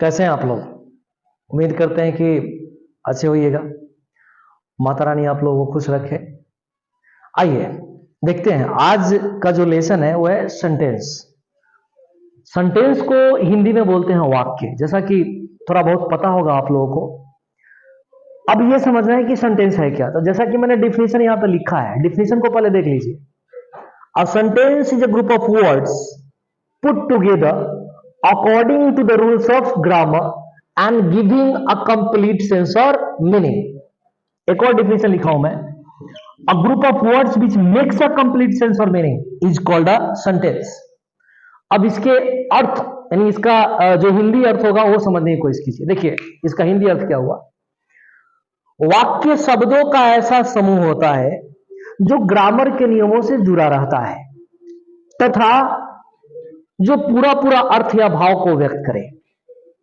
कैसे हैं आप लोग। उम्मीद करते हैं कि अच्छे होइएगा। माता रानी आप लोगों को खुश रखे। आइए देखते हैं आज का जो लेसन है वो है सेंटेंस। सेंटेंस को हिंदी में बोलते हैं वाक्य। जैसा कि थोड़ा बहुत पता होगा आप लोगों को। अब ये समझना है कि सेंटेंस है क्या। तो जैसा कि मैंने डिफिनेशन यहां पे लिखा है, डिफिनेशन को पहले देख लीजिए। A sentence is a group of words put together according to the rules of grammar and giving a complete sense or meaning। एक और डिफिनेशन लिखा हूं मैं। a group of words which makes a complete sense or meaning is called a sentence। अब इसके अर्थ यानी इसका जो हिंदी अर्थ होगा वो समझने की कोशिश कीजिए। देखिए इसका हिंदी अर्थ क्या हुआ। वाक्य शब्दों का ऐसा समूह होता है जो ग्रामर के नियमों से जुड़ा रहता है तथा जो पूरा पूरा अर्थ या भाव को व्यक्त करे।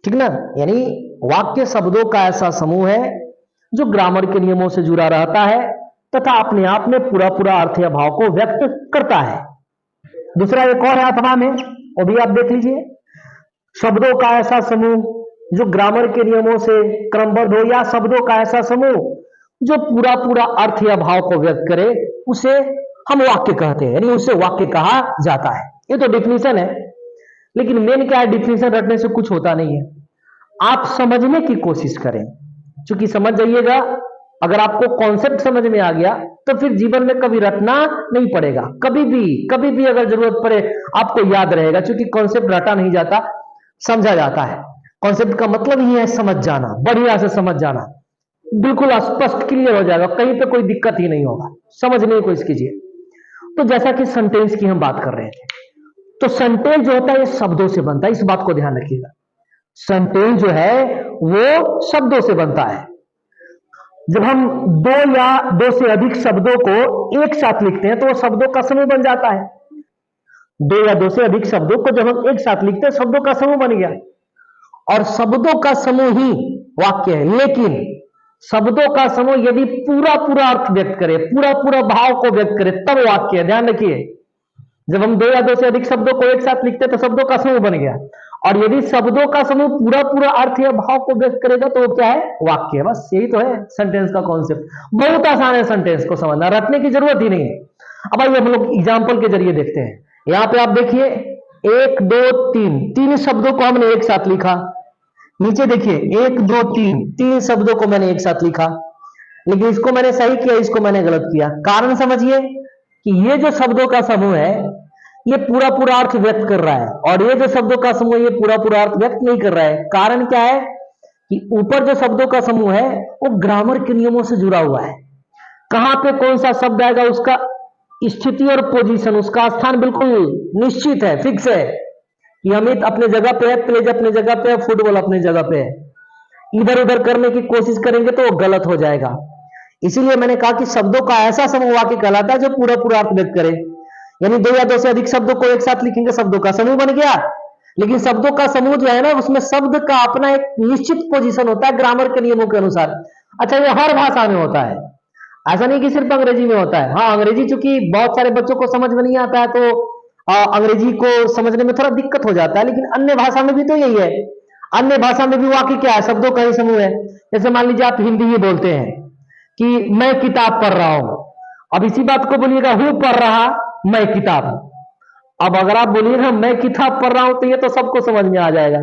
ठीक ना। यानी वाक्य शब्दों का ऐसा समूह है जो ग्रामर के नियमों से जुड़ा रहता है तथा अपने आप में पूरा पूरा अर्थ या भाव को व्यक्त करता है। दूसरा एक और है अथवा में, वो भी आप देख लीजिए। शब्दों का ऐसा समूह जो ग्रामर के नियमों से क्रमबद्ध हो, या शब्दों का ऐसा समूह जो पूरा पूरा अर्थ या भाव को व्यक्त करे, उसे हम वाक्य कहते हैं, यानी उसे वाक्य कहा जाता है। ये तो डिफिनीशन है, लेकिन मेन क्या है, डिफिनीशन रटने से कुछ होता नहीं है। आप समझने की कोशिश करें, क्योंकि समझ जाइएगा। अगर आपको कॉन्सेप्ट समझ में आ गया तो फिर जीवन में कभी रटना नहीं पड़ेगा। कभी भी अगर जरूरत पड़े आपको याद रहेगा, क्योंकि कॉन्सेप्ट रटा नहीं जाता, समझा जाता है। कॉन्सेप्ट का मतलब ही है समझ जाना, बढ़िया से समझ जाना, बिल्कुल स्पष्ट क्लियर हो जाएगा, कहीं पे कोई दिक्कत ही नहीं होगा। समझने की कोशिश कीजिए। तो जैसा कि सेंटेंस की हम बात कर रहे थे, तो सेंटेंस जो होता है ये शब्दों से बनता है। इस बात को ध्यान रखिएगा। सेंटेंस जो है वो शब्दों से बनता है। जब हम दो या दो से अधिक शब्दों को एक साथ लिखते हैं तो वो शब्दों का समूह बन जाता है। दो या दो से अधिक शब्दों को जब हम एक साथ लिखते हैं, शब्दों का समूह बन गया, और शब्दों का समूह ही वाक्य है। लेकिन शब्दों का समूह यदि पूरा पूरा अर्थ व्यक्त करे, पूरा पूरा भाव को व्यक्त करे, तब वाक्य है। ध्यान रखिए, जब हम दो या दो से अधिक शब्दों को एक साथ लिखते हैं तो शब्दों का समूह बन गया, और यदि शब्दों का समूह पूरा पूरा अर्थ या भाव को व्यक्त करेगा तो वो क्या है, वाक्य है। बस यही तो है सेंटेंस का कॉन्सेप्ट। बहुत आसान है सेंटेंस को समझना, रटने की जरूरत ही नहीं है। अब आइए हम लोग एग्जाम्पल के जरिए देखते हैं। यहां पे आप देखिए, एक दो तीन, तीन शब्दों को हमने एक साथ लिखा। नीचे देखिए, एक दो तीन, तीन शब्दों को मैंने एक साथ लिखा, लेकिन इसको मैंने सही किया, इसको मैंने गलत किया। कारण समझिए कि ये जो शब्दों का समूह है ये पूरा पूरा अर्थ व्यक्त कर रहा है, और ये जो शब्दों का समूह ये पूरा पूरा अर्थ व्यक्त नहीं कर रहा है। कारण क्या है कि ऊपर जो शब्दों का समूह है वो ग्रामर के नियमों से जुड़ा हुआ है। कहां पे कौन सा शब्द आएगा, उसका स्थिति और पोजीशन, उसका स्थान बिल्कुल निश्चित है, फिक्स है कि अमित अपने जगह पे है, प्लेज अपने जगह पे है, फुटबॉल अपने जगह पे है। इधर उधर करने की कोशिश करेंगे तो वो गलत हो जाएगा। इसीलिए मैंने कहा कि शब्दों का ऐसा समूह वाक्य कहलाता है जो पूरा पूरा अर्थ व्यक्त करे। यानी दो या दो से अधिक शब्दों को एक साथ लिखेंगे, शब्दों का समूह बन गया। लेकिन शब्दों का समूह जो है ना, उसमें शब्द का अपना एक निश्चित पोजीशन होता है ग्रामर के नियमों के अनुसार। अच्छा, ये हर भाषा में होता है, ऐसा नहीं कि सिर्फ अंग्रेजी में होता है। हाँ, अंग्रेजी चूंकि बहुत सारे बच्चों को समझ में नहीं आता है तो अंग्रेजी को समझने में थोड़ा दिक्कत हो जाता है, लेकिन अन्य भाषा में भी तो यही है। अन्य भाषा में भी वाक्य क्या है, शब्दों का ही समूह है। जैसे मान लीजिए आप हिंदी ही बोलते हैं कि मैं किताब पढ़ रहा हूं। अब इसी बात को बोलिएगा, हूं पढ़ रहा, मैं किताब। अब अगर आप बोलिएगा मैं किताब पढ़ रहा हूं तो ये तो सबको समझ में आ जाएगा।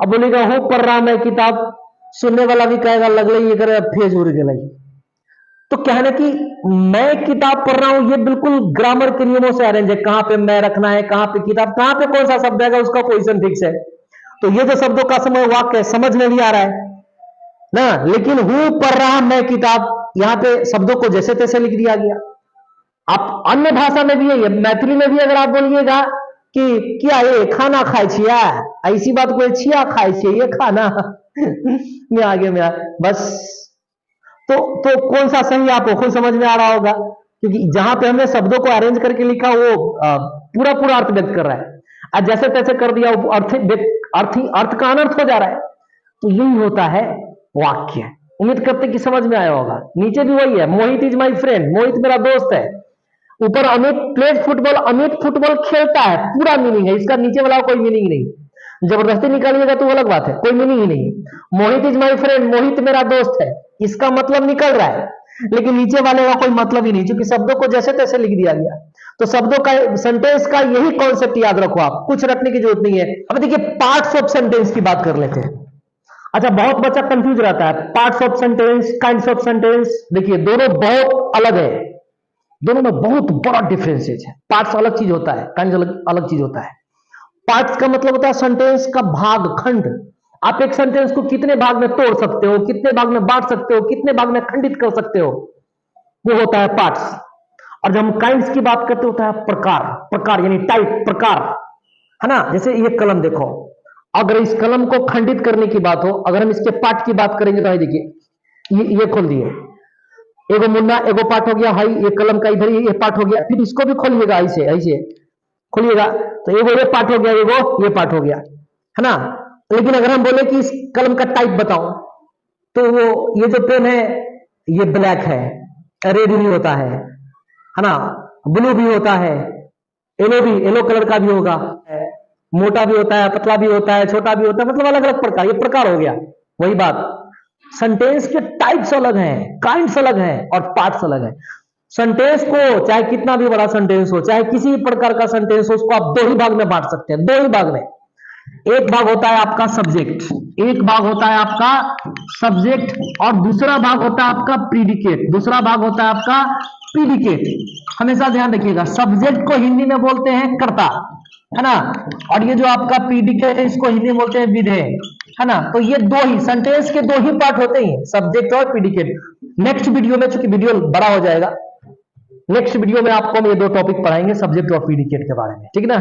अब बोलिएगा हूं पढ़ रहा मैं किताब, सुनने वाला भी कहेगा लगले ये करे फेज उड़ गई। तो कहने की मैं किताब पढ़ रहा हूं ये बिल्कुल ग्रामर के नियमों से अरेंज है। कहां पे मैं रखना है, कहां पे किताब, कहां पे कौन सा शब्द आएगा, उसका पोजीशन फिक्स है। तो ये जो शब्दों का समूह वाक्य समझ में भी आ रहा है ना। लेकिन हूं पढ़ रहा मैं किताब, यहां पे शब्दों को जैसे तैसे लिख दिया गया। आप अन्य भाषा में भी है, मैथिली में भी अगर आप बोलिएगा कि क्या ये खाना खाए छिया, ऐसी बात को छिया खाए छिए, ये खाना में आगे में बस। तो कौन सा सही आपको खुद समझ में आ रहा होगा, क्योंकि जहां पे हमने शब्दों को अरेंज करके लिखा वो पूरा पूरा अर्थ व्यक्त कर रहा है, और जैसे तैसे कर दिया अर्थ का अनर्थ हो जा रहा है। तो यही होता है वाक्य। उम्मीद करते कि समझ में आया होगा। नीचे भी वही है, मोहित इज माई फ्रेंड, मोहित मेरा दोस्त है। ऊपर Amit plays football, Amit football खेलता है, पूरा मीनिंग है इसका, नीचे वाला कोई मीनिंग नहीं। जबरदस्ती निकालिएगा तो वो अलग बात है, कोई मीनिंग ही नहीं। मोहित इज माई फ्रेंड, मोहित मेरा दोस्त है, इसका मतलब निकल रहा है, लेकिन नीचे वाले का कोई मतलब ही नहीं, क्योंकि शब्दों को जैसे तैसे लिख दिया गया। तो शब्दों का, सेंटेंस का यही कॉन्सेप्ट याद रखो आप, कुछ रखने की जरूरत नहीं है। अब देखिए पार्ट्स ऑफ सेंटेंस की बात कर लेते हैं। अच्छा, बहुत बच्चा कंफ्यूज रहता है, parts of sentence, kinds of sentence. देखिए दोनों बहुत अलग है, दोनों में बहुत बड़ा डिफरेंसेज है। पार्ट्स अलग चीज होता है, काइंड्स अलग चीज होता है। पार्ट्स का मतलब होता है सेंटेंस का भाग, खंड। आप एक सेंटेंस को कितने भाग में तोड़ सकते हो, कितने भाग में बांट सकते हो, कितने भाग में खंडित कर सकते हो, वो होता है पार्ट्स। और जब हम काइंड्स की बात करते होता है प्रकार, प्रकार यानी टाइप, प्रकार, है ना। जैसे ये कलम देखो, अगर इस कलम को खंडित करने की बात हो, अगर हम इसके पार्ट की बात करेंगे तो देखिए ये खोल दिए, एगो मुन्ना, एगो पार्ट हो गया, हाई ये कलम का इधर ये पार्ट हो गया। फिर इसको भी खोलिएगा, ऐसे ऐसे खोलिएगा तो एगो ये पार्ट हो गया, एगो ये पार्ट हो गया, है ना। लेकिन अगर हम बोले कि इस कलम का टाइप बताओ, तो वो ये जो पेन है ये ब्लैक है, रेड भी होता है ना, ब्लू भी होता है, येलो भी, येलो कलर का भी होगा, मोटा भी होता है, पतला भी होता है, छोटा भी होता है, मतलब अलग अलग प्रकार, ये प्रकार हो गया। वही बात, सेंटेंस के टाइप्स अलग हैं, काइंड्स अलग हैं और पार्ट्स अलग हैं। सेंटेंस को चाहे कितना भी बड़ा सेंटेंस हो, चाहे किसी भी प्रकार का सेंटेंस हो, उसको आप दो ही भाग में बांट सकते हैं, दो ही भाग में। एक भाग होता है आपका सब्जेक्ट, एक भाग होता है आपका सब्जेक्ट, और दूसरा भाग होता है आपका प्रीडिकेट, दूसरा भाग होता है आपका प्रीडिकेट। हमेशा ध्यान रखिएगा, सब्जेक्ट को हिंदी में बोलते हैं कर्ता, है ना, और ये जो आपका प्रीडिकेट है इसको हिंदी में बोलते हैं विधेय, है ना। तो ये दो ही सेंटेंस के दो ही पार्ट होते हैं, सब्जेक्ट और प्रीडिकेट। नेक्स्ट वीडियो में, चूंकि वीडियो बड़ा हो जाएगा, नेक्स्ट वीडियो में आपको हम ये दो टॉपिक पढ़ाएंगे, सब्जेक्ट और प्रीडिकेट के बारे में, ठीक ना।